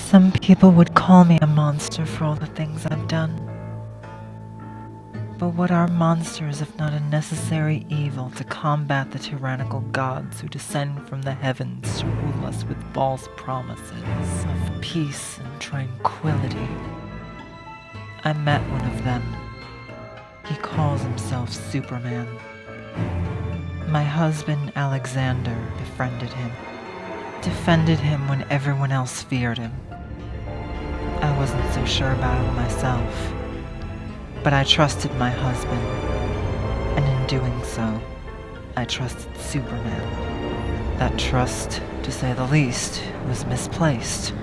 Some people would call me a monster for all the things I've done. But what are monsters if not a necessary evil to combat the tyrannical gods who descend from the heavens to rule us with false promises of peace and tranquility? I met one of them. He calls himself Superman. My husband, Alexander, befriended him. Defended him when everyone else feared him. I wasn't so sure about it myself, but I trusted my husband, and in doing so, I trusted Superman. That trust, to say the least, was misplaced.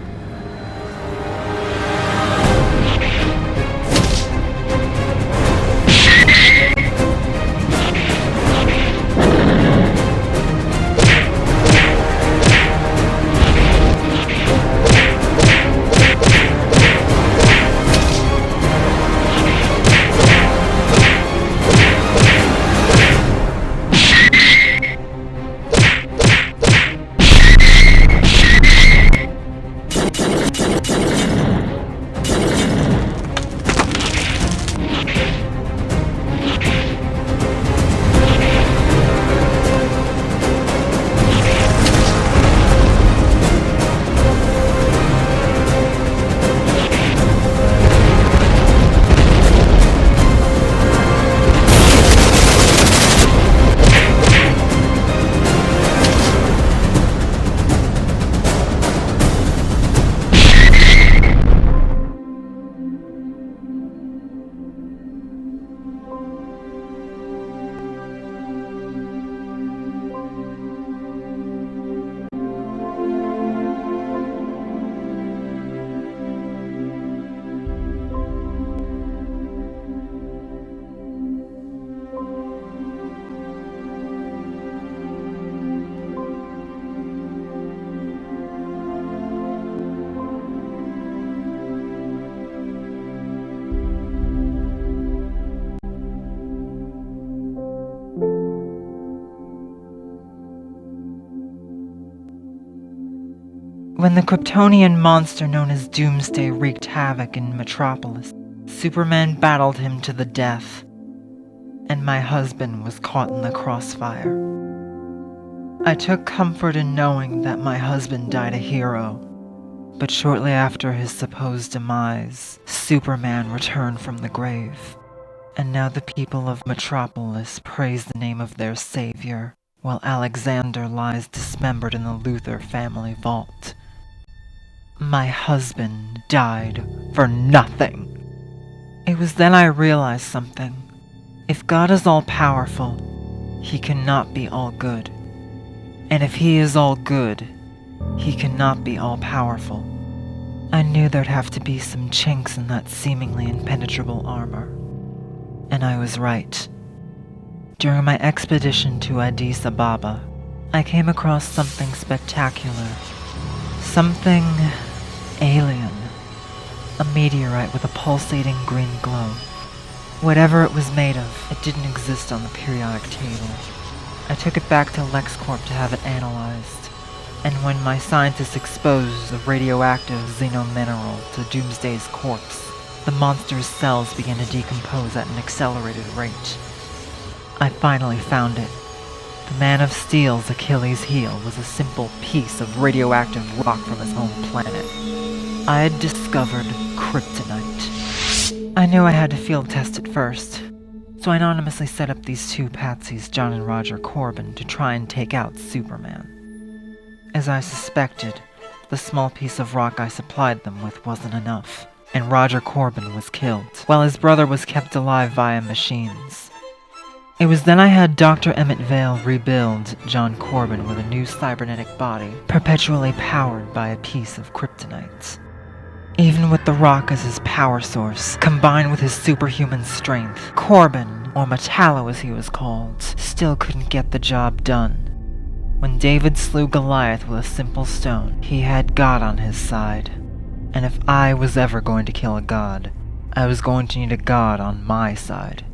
When the Kryptonian monster known as Doomsday wreaked havoc in Metropolis, Superman battled him to the death, and my husband was caught in the crossfire. I took comfort in knowing that my husband died a hero, but shortly after his supposed demise, Superman returned from the grave, and now the people of Metropolis praise the name of their savior, while Alexander lies dismembered in the Luthor family vault. My husband died for nothing. It was then I realized something. If God is all-powerful, he cannot be all-good. And if he is all-good, he cannot be all-powerful. I knew there'd have to be some chinks in that seemingly impenetrable armor. And I was right. During my expedition to Addis Ababa, I came across something spectacular. Something alien. A meteorite with a pulsating green glow. Whatever it was made of, it didn't exist on the periodic table. I took it back to LexCorp to have it analyzed, and when my scientists exposed the radioactive xenomineral to Doomsday's corpse, the monster's cells began to decompose at an accelerated rate. I finally found it. The Man of Steel's Achilles' heel was a simple piece of radioactive rock from his home planet. I had discovered kryptonite. I knew I had to field test it first, so I anonymously set up these two patsies, John and Roger Corbin, to try and take out Superman. As I suspected, the small piece of rock I supplied them with wasn't enough, and Roger Corbin was killed, while his brother was kept alive via machines. It was then I had Dr. Emmett Vale rebuild John Corbin with a new cybernetic body, perpetually powered by a piece of kryptonite. Even with the rock as his power source, combined with his superhuman strength, Corbin, or Metallo as he was called, still couldn't get the job done. When David slew Goliath with a simple stone, he had God on his side. And if I was ever going to kill a god, I was going to need a god on my side.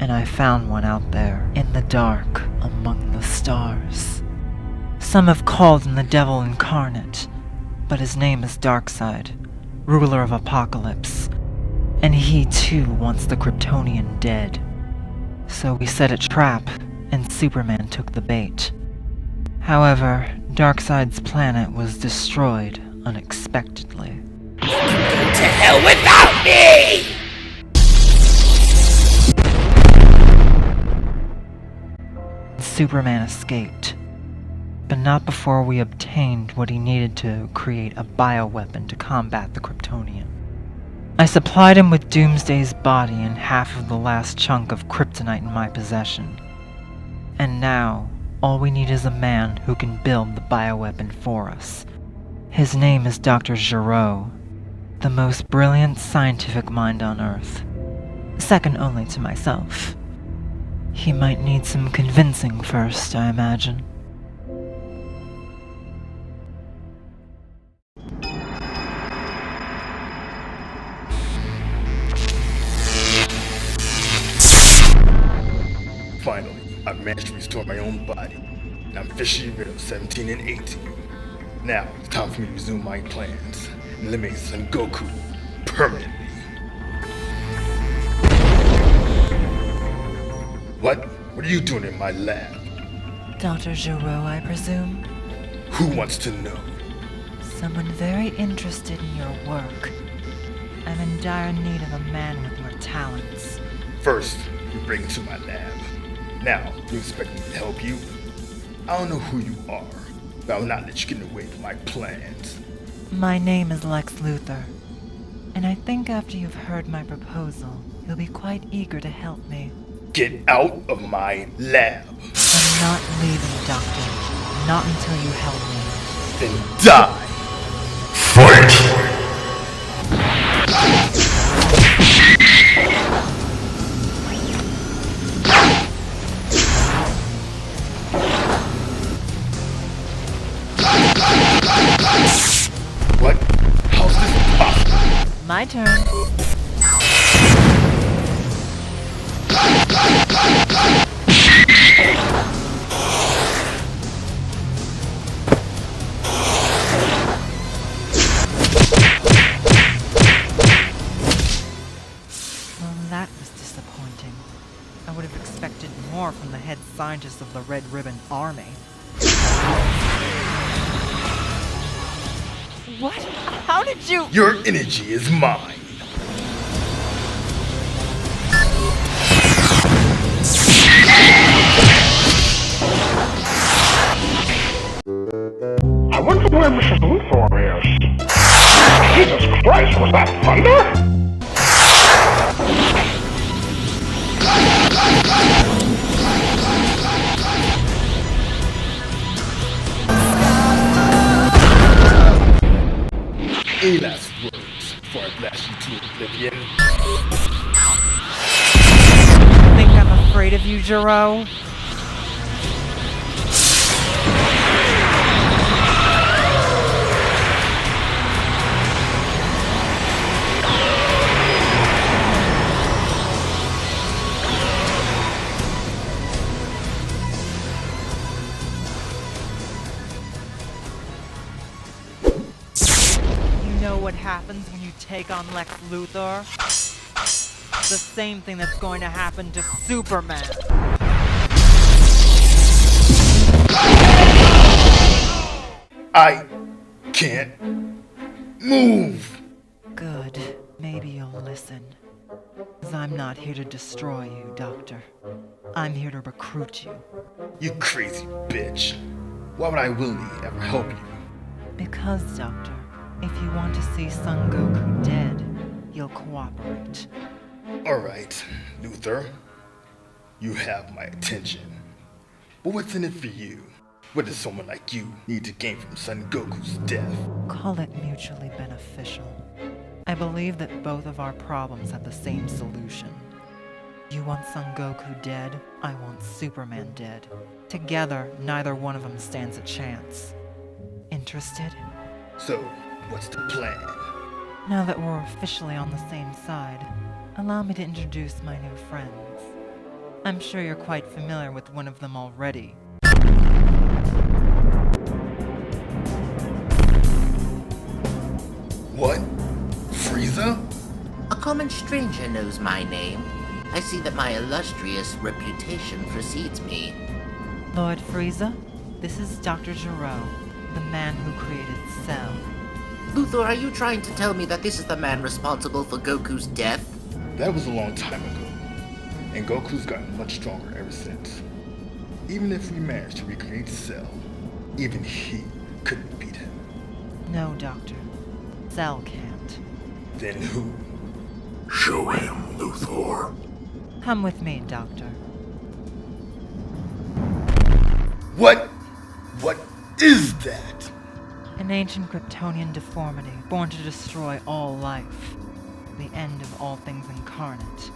And I found one out there, in the dark, among the stars. Some have called him the devil incarnate, but his name is Darkseid, ruler of Apocalypse, and he too wants the Kryptonian dead. So we set a trap, and Superman took the bait. However, Darkseid's planet was destroyed unexpectedly. To hell without me! Superman escaped, but not before we obtained what he needed to create a bioweapon to combat the Kryptonian. I supplied him with Doomsday's body and half of the last chunk of kryptonite in my possession. And now, all we need is a man who can build the bioweapon for us. His name is Dr. Gero, the most brilliant scientific mind on Earth, second only to myself. He might need some convincing first, I imagine. Finally, I've managed to restore my own body, and I'm officially rid of 17 and 18. Now, it's time for me to resume my plans and eliminate Son Goku permanently. What? What are you doing in my lab? Dr. Gero, I presume? Who wants to know? Someone very interested in your work. I'm in dire need of a man with your talents. First, you bring it to my lab. Now, you expect me to help you? I don't know who you are, but I will not let you get away from my plans. My name is Lex Luthor, and I think after you've heard my proposal, you'll be quite eager to help me. Get out of my lab! I'm not leaving, Doctor. Not until you help me. Then die! Fight! What? How's this possible? My turn. Well, that was disappointing. I would have expected more from the head scientist of the Red Ribbon Army. What? How did you— Your energy is mine! I wonder where Mrs. Luthor is. Jesus Christ, was that thunder? Any last words before I blast you to oblivion? think I'm afraid of you, Gero? What happens when you take on Lex Luthor? The same thing that's going to happen to Superman. I can't move. Good. Maybe you'll listen. 'Cause I'm not here to destroy you, Doctor. I'm here to recruit you. You crazy bitch. Why would I willingly ever help you? Because, Doctor, if you want to see Son Goku dead, you'll cooperate. Alright, Luthor. You have my attention. But what's in it for you? What does someone like you need to gain from Son Goku's death? Call it mutually beneficial. I believe that both of our problems have the same solution. You want Son Goku dead, I want Superman dead. Together, neither one of them stands a chance. Interested? So, what's the plan? Now that we're officially on the same side, allow me to introduce my new friends. I'm sure you're quite familiar with one of them already. common stranger knows my name. I see that my illustrious reputation precedes me. Lord Frieza, this is Dr. Gero, the man who created Cell. Luthor, are you trying to tell me that this is the man responsible for Goku's death? That was a long time ago, and Goku's gotten much stronger ever since. Even if we managed to recreate Cell, even he couldn't beat him. No, Doctor. Cell can't. Then who? Show him, Luthor. Come with me, Doctor. What is that? An ancient Kryptonian deformity born to destroy all life. The end of all things incarnate.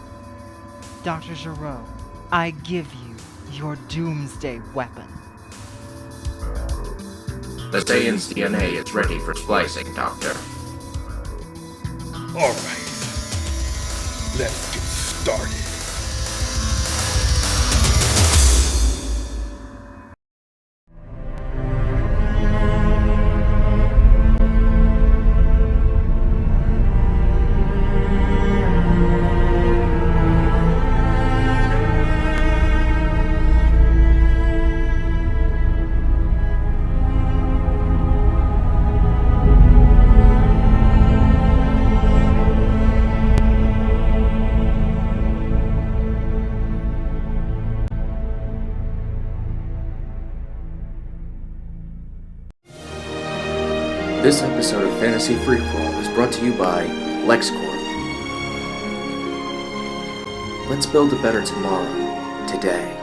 Dr. Gero, I give you your doomsday weapon. The Saiyan's DNA is ready for splicing, Doctor. Alright. Let's get started. This episode of Fantasy Freeform is brought to you by LexCorp. Let's build a better tomorrow, today.